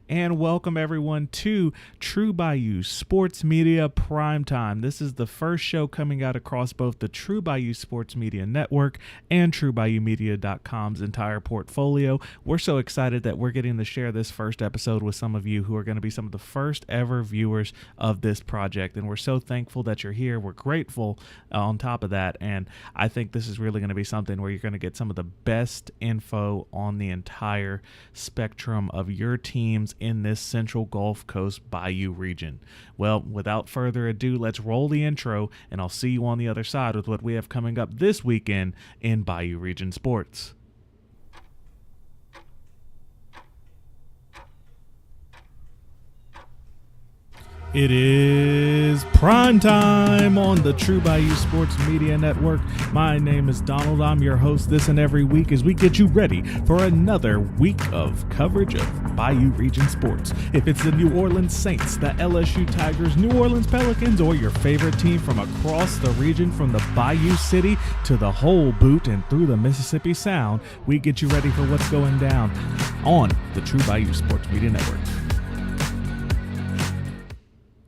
and welcome everyone to True Bayou Sports Media Primetime. This is the first show coming out across both the True Bayou Sports Media Network and TrueBayouMedia.com's entire portfolio. We're so excited that we're getting to share this first episode with some of you who are going to be some of the first ever viewers of this project, and we're so thankful that you're here. We're grateful on top of that, and I think this is really going to be something where you're going to get some of the best info on the entire spectrum of your teams in this Central Gulf Coast Bayou region. Well, without further ado, let's roll the intro, and I'll see you on the other side with what we have coming up this weekend in Bayou Region sports. It is prime time on the True Bayou Sports Media Network. My name is Donald. I'm your host this and every week as we get you ready for another week of coverage of Bayou Region sports. If it's the New Orleans Saints, the LSU Tigers, New Orleans Pelicans, or your favorite team from across the region, from the Bayou City to the whole boot and through the Mississippi Sound, we get you ready for what's going down on the True Bayou Sports Media Network.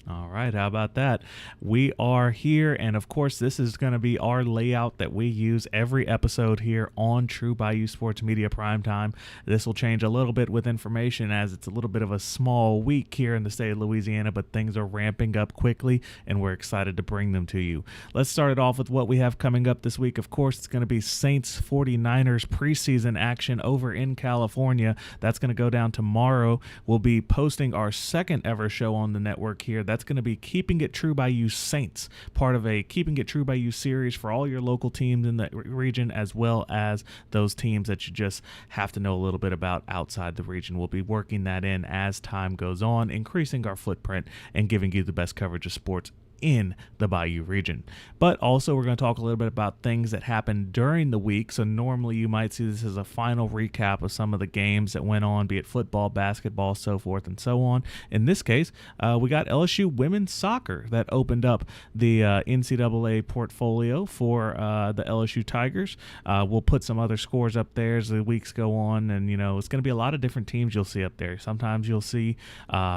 All right, how about that? We are here, and of course, this is going to be our layout that we use every episode here on True Bayou Sports Media Primetime. This will change a little bit with information as it's a little bit of a small week here in the state of Louisiana, but things are ramping up quickly, and we're excited to bring them to you. Let's start it off with what we have coming up this week. Of course, it's going to be Saints 49ers preseason action over in California. That's going to go down tomorrow. We'll be posting our second ever show on the network here. That's going to be Keeping It True Bayou Saints, part of a Keeping It True Bayou series for all your local teams in the region, as well as those teams that you just have to know a little bit about outside the region. We'll be working that in as time goes on, increasing our footprint and giving you the best coverage of sports in the Bayou region. But also we're going to talk a little bit about things that happened during the week. So normally you might see this as a final recap of some of the games that went on, be it football, basketball, so forth and so on. In this case, we got LSU women's soccer that opened up the NCAA portfolio for the LSU Tigers. We'll put some other scores up there as the weeks go on, and it's going to be a lot of different teams you'll see up there. Sometimes you'll see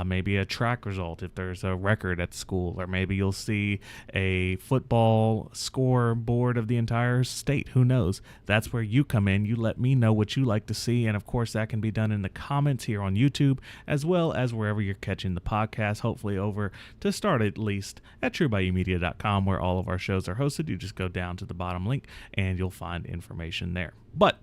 maybe a track result if there's a record at school, or maybe you'll see a football scoreboard of the entire state. Who knows? That's where you come in. You let me know what you like to see, and of course that can be done in the comments here on YouTube, as well as wherever you're catching the podcast, hopefully over to start at least at TrueBayouMedia.com, where all of our shows are hosted. You just go down to the bottom link and you'll find information there. But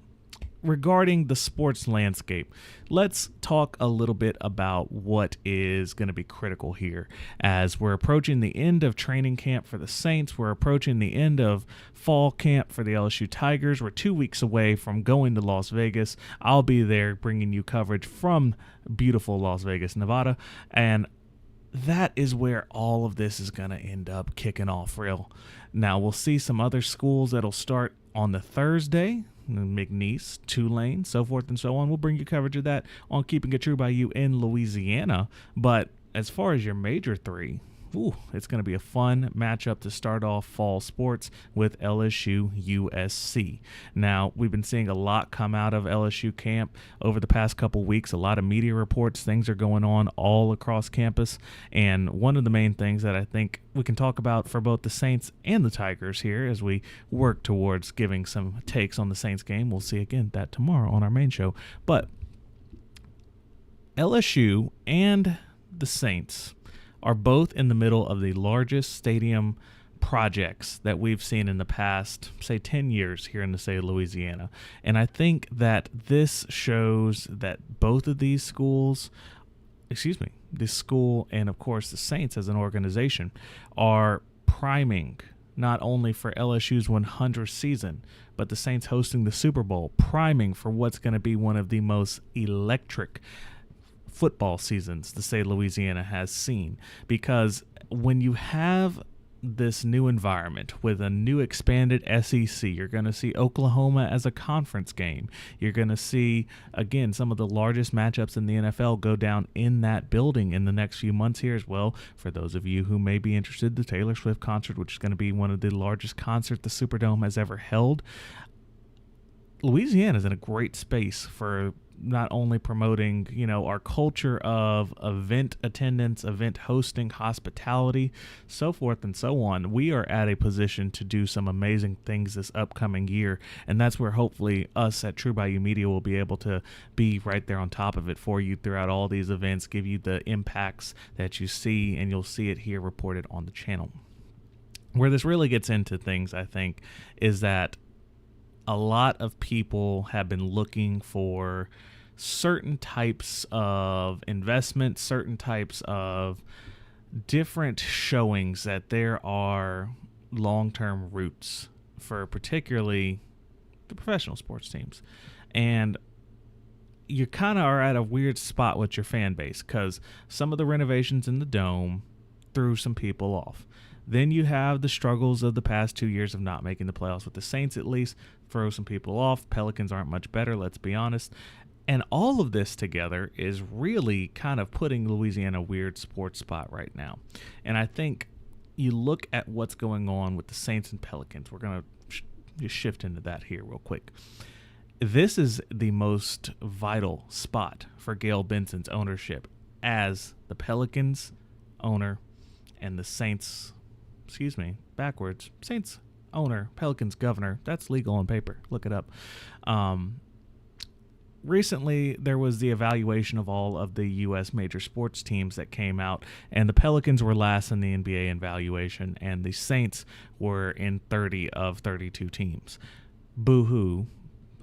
regarding the sports landscape, let's talk a little bit about what is going to be critical here as we're approaching the end of training camp for the Saints. We're approaching the end of fall camp for the LSU Tigers. We're 2 weeks away from going to Las Vegas. I'll be there bringing you coverage from beautiful Las Vegas, Nevada, and that is where all of this is going to end up kicking off real. Now, we'll see some other schools that'll start on the Thursday, McNeese, Tulane, so forth and so on. We'll bring you coverage of that on Keeping It True Bayou in Louisiana. But as far as your major three, it's going to be a fun matchup to start off fall sports with LSU USC. Now, we've been seeing a lot come out of LSU camp over the past couple weeks, a lot of media reports. Things are going on all across campus, and one of the main things that I think we can talk about for both the Saints and the Tigers here as we work towards giving some takes on the Saints game. We'll see again that tomorrow on our main show. But LSU and the Saints are both in the middle of the largest stadium projects that we've seen in the past, say, 10 years here in the state of Louisiana. And I think that this shows that both of these schools, this school and, of course, the Saints as an organization are priming not only for LSU's 100th season, but the Saints hosting the Super Bowl, priming for what's going to be one of the most electric football seasons the state of Louisiana has seen. Because when you have this new environment with a new expanded SEC, you're going to see Oklahoma as a conference game. You're going to see, again, some of the largest matchups in the NFL go down in that building in the next few months here as well. For those of you who may be interested, the Taylor Swift concert, which is going to be one of the largest concerts the Superdome has ever held. Louisiana is in a great space for not only promoting, our culture of event attendance, event hosting, hospitality, so forth and so on. We are at a position to do some amazing things this upcoming year, and that's where hopefully us at True Bayou Media will be able to be right there on top of it for you throughout all these events, give you the impacts that you see, and you'll see it here reported on the channel. Where this really gets into things, I think, is that a lot of people have been looking for certain types of investments, certain types of different showings that there are long-term roots for particularly the professional sports teams. And you kind of are at a weird spot with your fan base because some of the renovations in the dome threw some people off. Then you have the struggles of the past 2 years of not making the playoffs with the Saints, at least, throw some people off. Pelicans aren't much better, let's be honest. And all of this together is really kind of putting Louisiana in a weird sports spot right now. And I think you look at what's going on with the Saints and Pelicans. We're going to just shift into that here real quick. This is the most vital spot for Gail Benson's ownership as the Pelicans owner and the Saints, Saints owner, Pelicans governor. That's legal on paper. Look it up. Recently, there was the evaluation of all of the U.S. major sports teams that came out, and the Pelicans were last in the NBA in valuation, and the Saints were in 30 of 32 teams. Boo-hoo,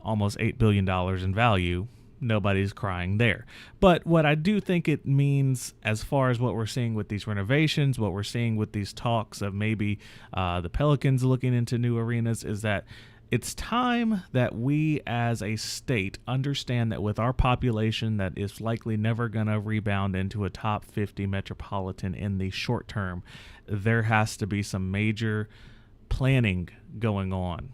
almost $8 billion in value. Nobody's crying there. But what I do think it means, as far as what we're seeing with these renovations, what we're seeing with these talks of maybe the Pelicans looking into new arenas, is that it's time that we as a state understand that with our population that is likely never going to rebound into a top 50 metropolitan in the short term, there has to be some major planning going on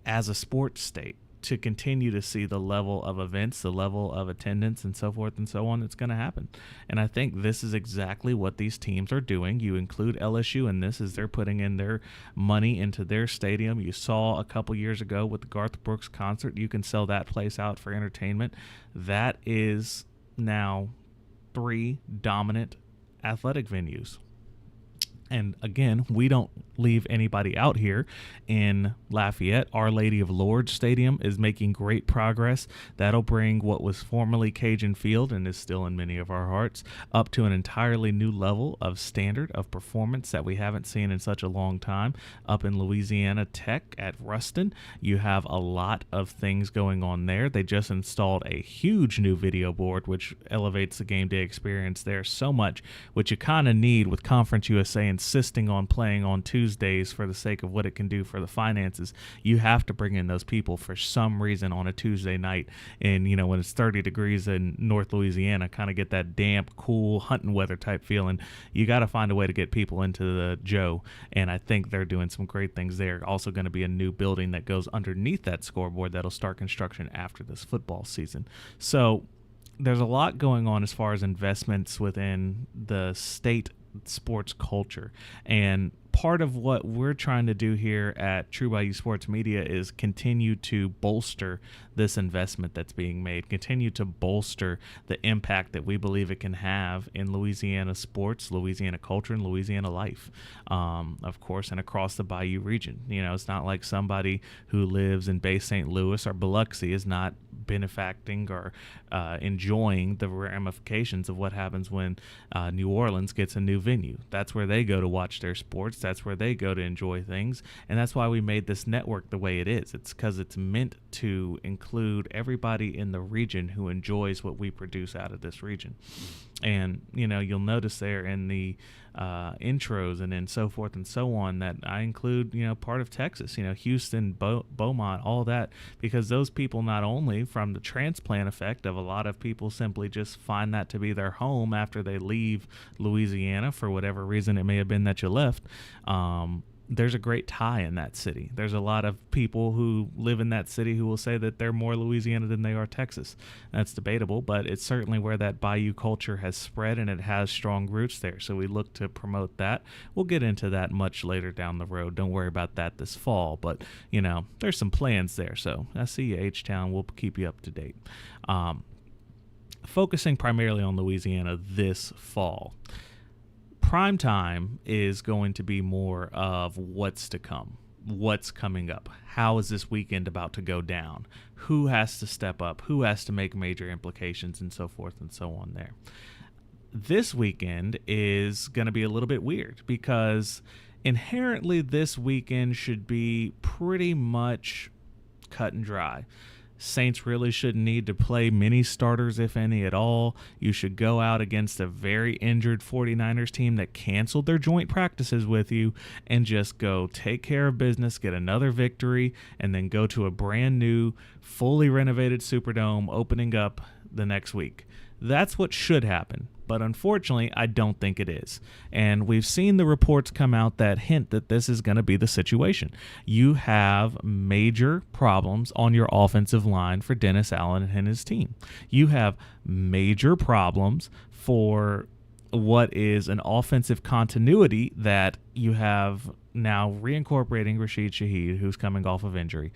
as a sports state to continue to see the level of events, the level of attendance, and so forth and so on that's going to happen. And I think this is exactly what these teams are doing. You include LSU in this as they're putting in their money into their stadium. You saw a couple years ago with the Garth Brooks concert, you can sell that place out for entertainment. That is now 3 dominant athletic venues. And again, we don't leave anybody out here in Lafayette. Our Lady of Lourdes Stadium is making great progress. That'll bring what was formerly Cajun Field and is still in many of our hearts up to an entirely new level of standard of performance that we haven't seen in such a long time. Up in Louisiana Tech at Ruston, you have a lot of things going on there. They just installed a huge new video board, which elevates the game day experience there so much, which you kind of need with Conference USA insisting on playing on Tuesdays for the sake of what it can do for the finances. You have to bring in those people for some reason on a Tuesday night, and when it's 30 degrees in North Louisiana, kind of get that damp, cool hunting weather type feeling. You got to find a way to get people into the Joe, and I think they're doing some great things there. Also going to be a new building that goes underneath that scoreboard that'll start construction after this football season. So there's a lot going on as far as investments within the state sports culture, and part of what we're trying to do here at True Bayou Sports Media is continue to bolster this investment that's being made, continue to bolster the impact that we believe it can have in Louisiana sports, Louisiana culture, and Louisiana life, of course, and across the Bayou region. It's not like somebody who lives in Bay St. Louis or Biloxi is not benefacting or enjoying the ramifications of what happens when New Orleans gets a new venue. That's where they go to watch their sports. That's where they go to enjoy things. And that's why we made this network the way it is. It's because it's meant to include everybody in the region who enjoys what we produce out of this region. And, you'll notice there in the intros and then so forth and so on that I include, part of Texas, Houston, Beaumont, all that, because those people, not only from the transplant effect of a lot of people simply just find that to be their home after they leave Louisiana for whatever reason it may have been that you left, there's a great tie in that city. There's a lot of people who live in that city who will say that they're more Louisiana than they are Texas. That's debatable, but it's certainly where that Bayou culture has spread, and it has strong roots there. So we look to promote that. We'll get into that much later down the road. Don't worry about that this fall, but there's some plans there. So I see you, H-Town. We'll keep you up to date. focusing primarily on Louisiana this fall. Primetime is going to be more of what's to come, what's coming up. How is this weekend about to go down? Who has to step up? Who has to make major implications, and so forth and so on there. This weekend is going to be a little bit weird because inherently this weekend should be pretty much cut and dry. Saints really shouldn't need to play many starters, if any at all. You should go out against a very injured 49ers team that canceled their joint practices with you and just go take care of business, get another victory, and then go to a brand new, fully renovated Superdome opening up the next week. That's what should happen. But unfortunately, I don't think it is. And we've seen the reports come out that hint that this is going to be the situation. You have major problems on your offensive line for Dennis Allen and his team. You have major problems for what is an offensive continuity that you have now reincorporating Rashid Shaheed, who's coming off of injury.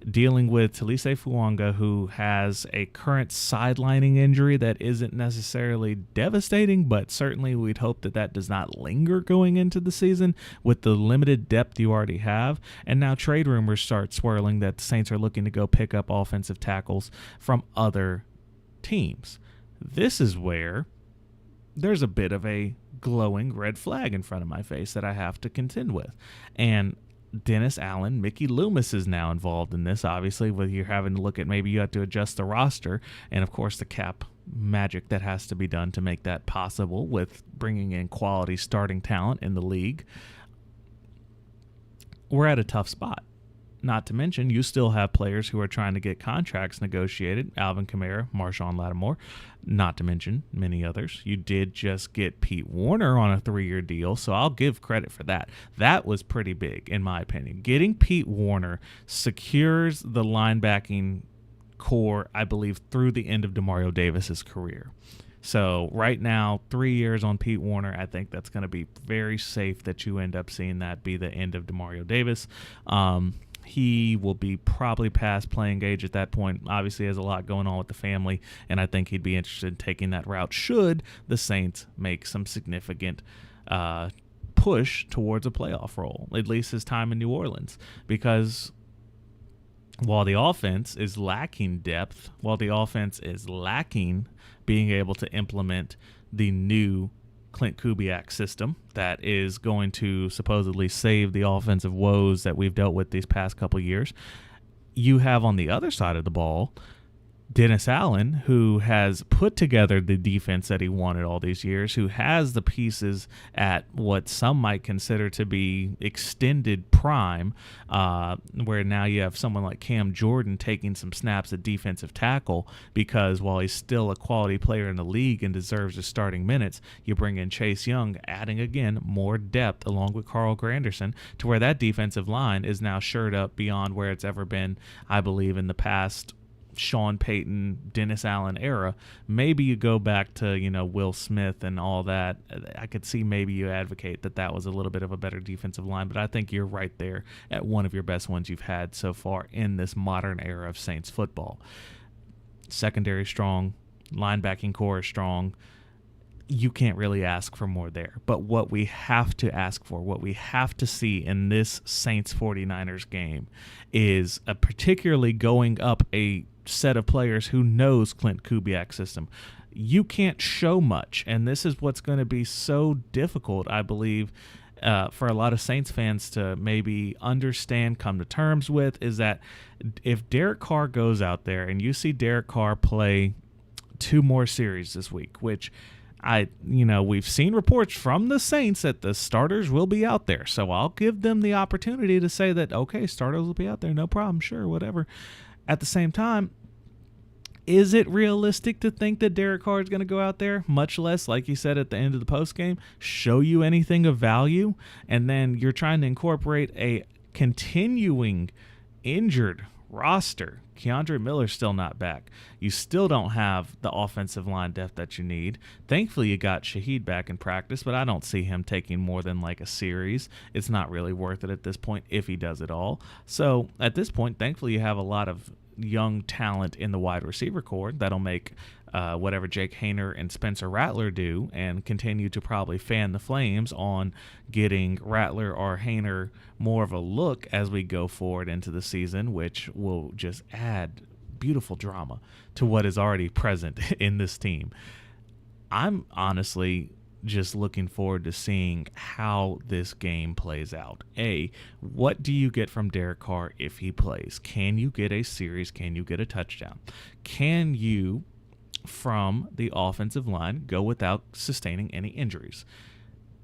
Dealing with Talise Fuanga, who has a current sidelining injury that isn't necessarily devastating, but certainly we'd hope that that does not linger going into the season with the limited depth you already have. And now trade rumors start swirling that the Saints are looking to go pick up offensive tackles from other teams. This is where there's a bit of a glowing red flag in front of my face that I have to contend with. And Dennis Allen, Mickey Loomis is now involved in this, obviously, whether you're having to look at maybe you have to adjust the roster and, of course, the cap magic that has to be done to make that possible with bringing in quality starting talent in the league. We're at a tough spot. Not to mention, you still have players who are trying to get contracts negotiated. Alvin Kamara, Marshawn Lattimore, not to mention many others. You did just get Pete Warner on a 3-year deal, so I'll give credit for that. That was pretty big, in my opinion. Getting Pete Warner secures the linebacking core, I believe, through the end of Demario Davis's career. So right now, 3 years on Pete Warner, I think that's going to be very safe that you end up seeing that be the end of Demario Davis. He will be probably past playing age at that point. Obviously, has a lot going on with the family, and I think he'd be interested in taking that route should the Saints make some significant push towards a playoff role, at least his time in New Orleans. Because while the offense is lacking depth, while the offense is lacking being able to implement the new Clint Kubiak system that is going to supposedly save the offensive woes that we've dealt with these past couple years, you have on the other side of the ball Dennis Allen, who has put together the defense that he wanted all these years, who has the pieces at what some might consider to be extended prime, where now you have someone like Cam Jordan taking some snaps at defensive tackle because while he's still a quality player in the league and deserves his starting minutes, you bring in Chase Young, adding, again, more depth along with Carl Granderson to where that defensive line is now shored up beyond where it's ever been, I believe, in the past Sean Payton, Dennis Allen era. Maybe you go back to, Will Smith and all that. I could see maybe you advocate that was a little bit of a better defensive line, but I think you're right there at one of your best ones you've had so far in this modern era of Saints football. Secondary strong, linebacking core is strong. You can't really ask for more there. But what we have to ask for, what we have to see in this Saints 49ers game is particularly going up a set of players who knows Clint Kubiak's system. You can't show much, and this is what's going to be so difficult, I believe, for a lot of Saints fans to maybe understand, come to terms with, is that if Derek Carr goes out there and you see Derek Carr play 2 more series this week, which we've seen reports from the Saints that the starters will be out there. So I'll give them the opportunity to say that, okay, starters will be out there. No problem. Sure. Whatever. At the same time, is it realistic to think that Derek Carr is going to go out there, much less, like you said at the end of the postgame, show you anything of value? And then you're trying to incorporate a continuing injured roster. Keandre Miller's still not back. You still don't have the offensive line depth that you need. Thankfully, you got Shaheed back in practice, but I don't see him taking more than like a series. It's not really worth it at this point if he does it all. So at this point, thankfully, you have a lot of young talent in the wide receiver core that'll make whatever Jake Haener and Spencer Rattler do and continue to probably fan the flames on getting Rattler or Haener more of a look as we go forward into the season, which will just add beautiful drama to what is already present in this team. I'm honestly just looking forward to seeing how this game plays out. What do you get from Derek Carr if he plays? Can you get a series? Can you get a touchdown? Can you, from the offensive line, go without sustaining any injuries?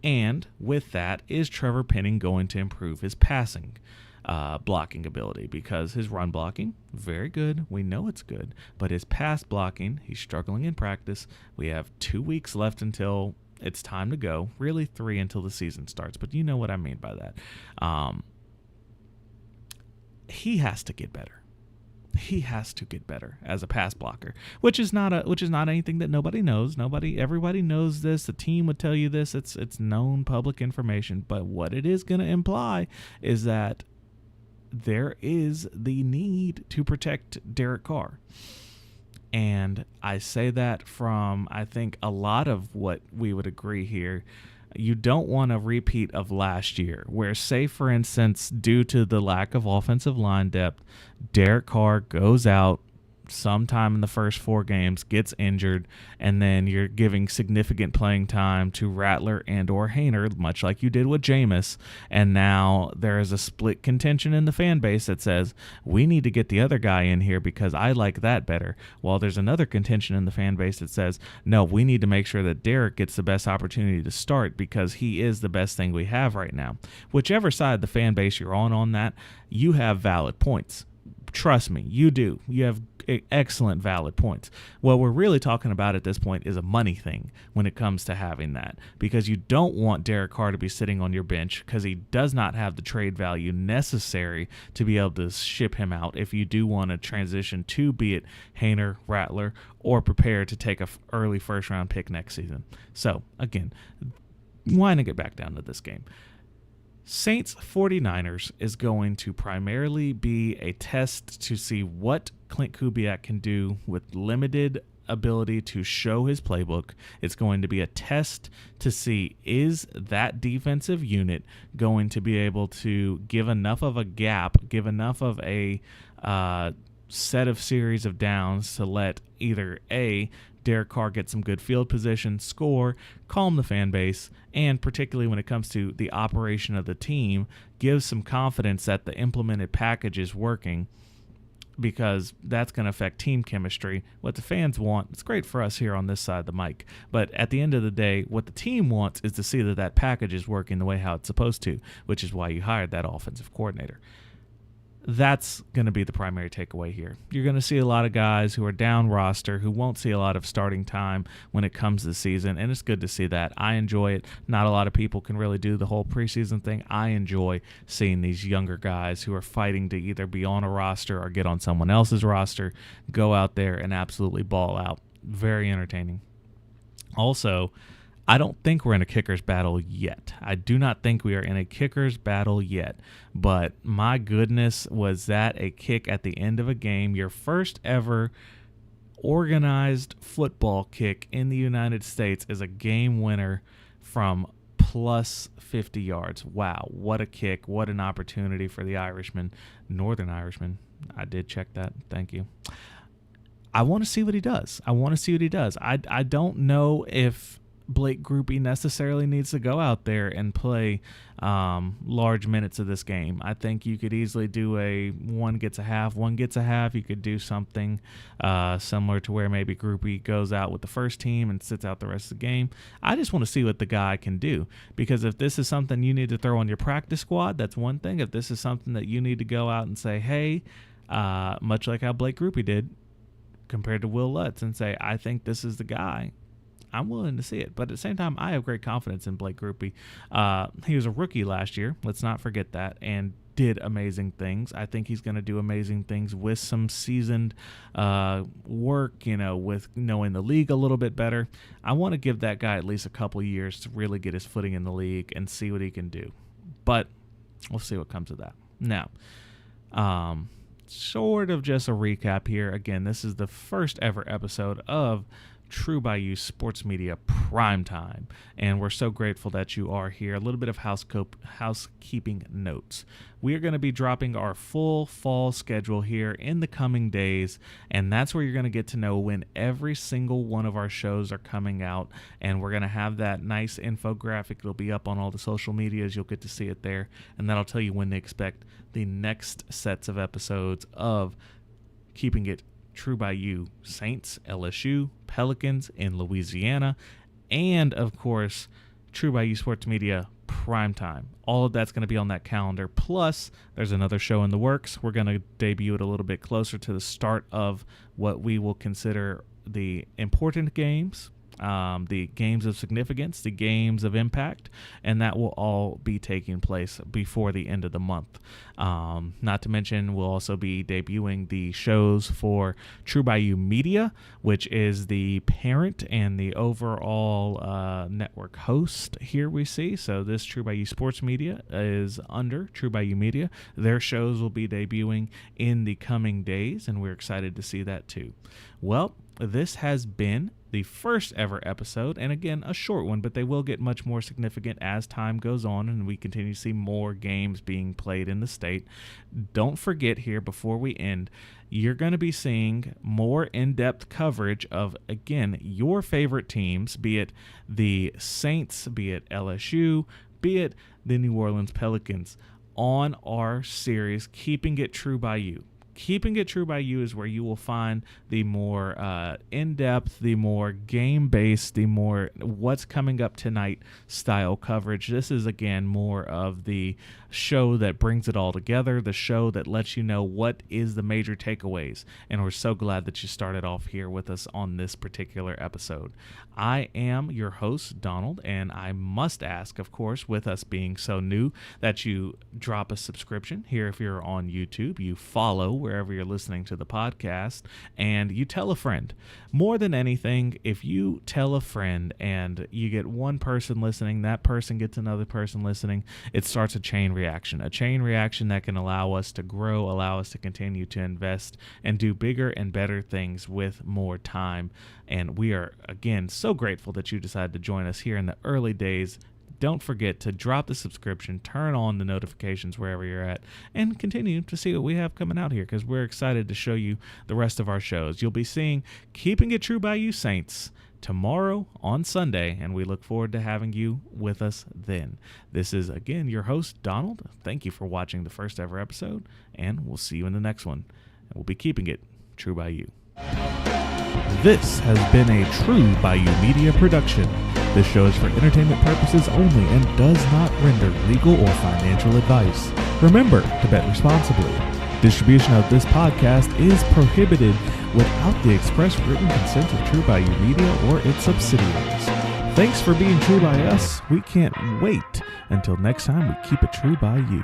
And with that, is Trevor Penning going to improve his passing blocking ability? Because his run blocking, very good. We know it's good. But his pass blocking, he's struggling in practice. We have 2 weeks left until it's time to go. Really 3 until the season starts. But you know what I mean by that. He has to get better. He has to get better as a pass blocker, which is not anything that nobody knows. Everybody knows this. The team would tell you this. It's known public information. But what it is going to imply is that there is the need to protect Derek Carr. And I say that from, I think, a lot of what we would agree here. You don't want a repeat of last year where, say, for instance, due to the lack of offensive line depth, Derek Carr goes out sometime in the first 4 games, gets injured, and then you're giving significant playing time to Rattler and or Haener, much like you did with Jameis, and now there is a split contention in the fan base that says, we need to get the other guy in here because I like that better, while there's another contention in the fan base that says, no, we need to make sure that Derek gets the best opportunity to start because he is the best thing we have right now. Whichever side of the fan base you're on that, you have valid points. Trust me, you do. You have excellent valid points. What we're really talking about at this point is a money thing when it comes to having that, because you don't want Derek Carr to be sitting on your bench because he does not have the trade value necessary to be able to ship him out if you do want to transition to, be it Haener, Rattler, or prepare to take a early first round pick next season. So again, why not get back down to this game? Saints 49ers is going to primarily be a test to see what Clint Kubiak can do with limited ability to show his playbook. It's going to be a test to see, is that defensive unit going to be able to give enough of a gap, give enough of a set of series of downs to let either Derek Carr get some good field position, score, calm the fan base, and particularly when it comes to the operation of the team, give some confidence that the implemented package is working, because that's going to affect team chemistry. What the fans want, it's great for us here on this side of the mic, but at the end of the day, what the team wants is to see that that package is working the way how it's supposed to, which is why you hired that offensive coordinator. That's going to be the primary takeaway here. You're going to see a lot of guys who are down roster who won't see a lot of starting time when it comes to the season, and it's good to see that. I enjoy it. Not a lot of people can really do the whole preseason thing. I enjoy seeing these younger guys who are fighting to either be on a roster or get on someone else's roster go out there and absolutely ball out. Very entertaining. Also, I don't think we're in a kicker's battle yet. I do not think we are in a kicker's battle yet. But my goodness, was that a kick at the end of a game? Your first ever organized football kick in the United States is a game winner from plus 50 yards. Wow, what a kick. What an opportunity for the Irishman, Northern Irishman. I did check that. Thank you. I want to see what he does. I don't know if Blake Grupe necessarily needs to go out there and play large minutes of this game. I think you could easily do one gets a half. You could do something similar to where maybe Grupe goes out with the first team and sits out the rest of the game. I just want to see what the guy can do, because if this is something you need to throw on your practice squad, that's one thing. If this is something that you need to go out and say, hey, much like how Blake Grupe did compared to Will Lutz, and say, I think this is the guy, I'm willing to see it. But at the same time, I have great confidence in Blake Grupe. He was a rookie last year. Let's not forget that. And did amazing things. I think he's going to do amazing things with some seasoned work, with knowing the league a little bit better. I want to give that guy at least a couple years to really get his footing in the league and see what he can do. But we'll see what comes of that. Now, sort of just a recap here. Again, this is the first ever episode of True Bayou Sports Media Primetime, and we're so grateful that you are here. A little bit of housekeeping notes. We are going to be dropping our full fall schedule here in the coming days, and that's where you're going to get to know when every single one of our shows are coming out, and we're going to have that nice infographic. It'll be up on all the social medias. You'll get to see it there, and that'll tell you when to expect the next sets of episodes of Keeping It True Bayou Saints, LSU, Pelicans in Louisiana, and of course, True Bayou Sports Media Primetime. All of that's going to be on that calendar. Plus, there's another show in the works. We're going to debut it a little bit closer to the start of what we will consider the important games, the games of significance, the games of impact, and that will all be taking place before the end of the month. Not to mention, we'll also be debuting the shows for True Bayou Media, which is the parent and the overall network host here we see. So this True Bayou Sports Media is under True Bayou Media. Their shows will be debuting in the coming days, and we're excited to see that too. Well, this has been the first ever episode, and again, a short one, but they will get much more significant as time goes on and we continue to see more games being played in the state. Don't forget here, before we end, you're going to be seeing more in-depth coverage of, again, your favorite teams, be it the Saints, be it LSU, be it the New Orleans Pelicans, on our series, Keeping It True Bayou. Keeping It True Bayou is where you will find the more in-depth, the more game-based, the more what's coming up tonight style coverage. This is, again, more of the show that brings it all together, the show that lets you know what is the major takeaways. And we're so glad that you started off here with us on this particular episode. I am your host, Donald, and I must ask, of course, with us being so new, that you drop a subscription here if you're on YouTube, you follow wherever you're listening to the podcast, and you tell a friend. More than anything, if you tell a friend and you get one person listening, that person gets another person listening, it starts a chain reaction that can allow us to grow, allow us to continue to invest and do bigger and better things with more time. And we are, again, so grateful that you decided to join us here in the early days. Don't forget to drop the subscription, turn on the notifications wherever you're at, and continue to see what we have coming out here, because we're excited to show you the rest of our shows. You'll be seeing Keeping It True Bayou Saints tomorrow on Sunday, and we look forward to having you with us then. This is, again, your host, Donald. Thank you for watching the first ever episode, and we'll see you in the next one. And we'll be keeping it True Bayou. This has been a True Bayou Media production. This show is for entertainment purposes only and does not render legal or financial advice. Remember to bet responsibly. Distribution of this podcast is prohibited without the express written consent of True Bayou Media or its subsidiaries. Thanks for being true by us. We can't wait until next time we keep it true by you.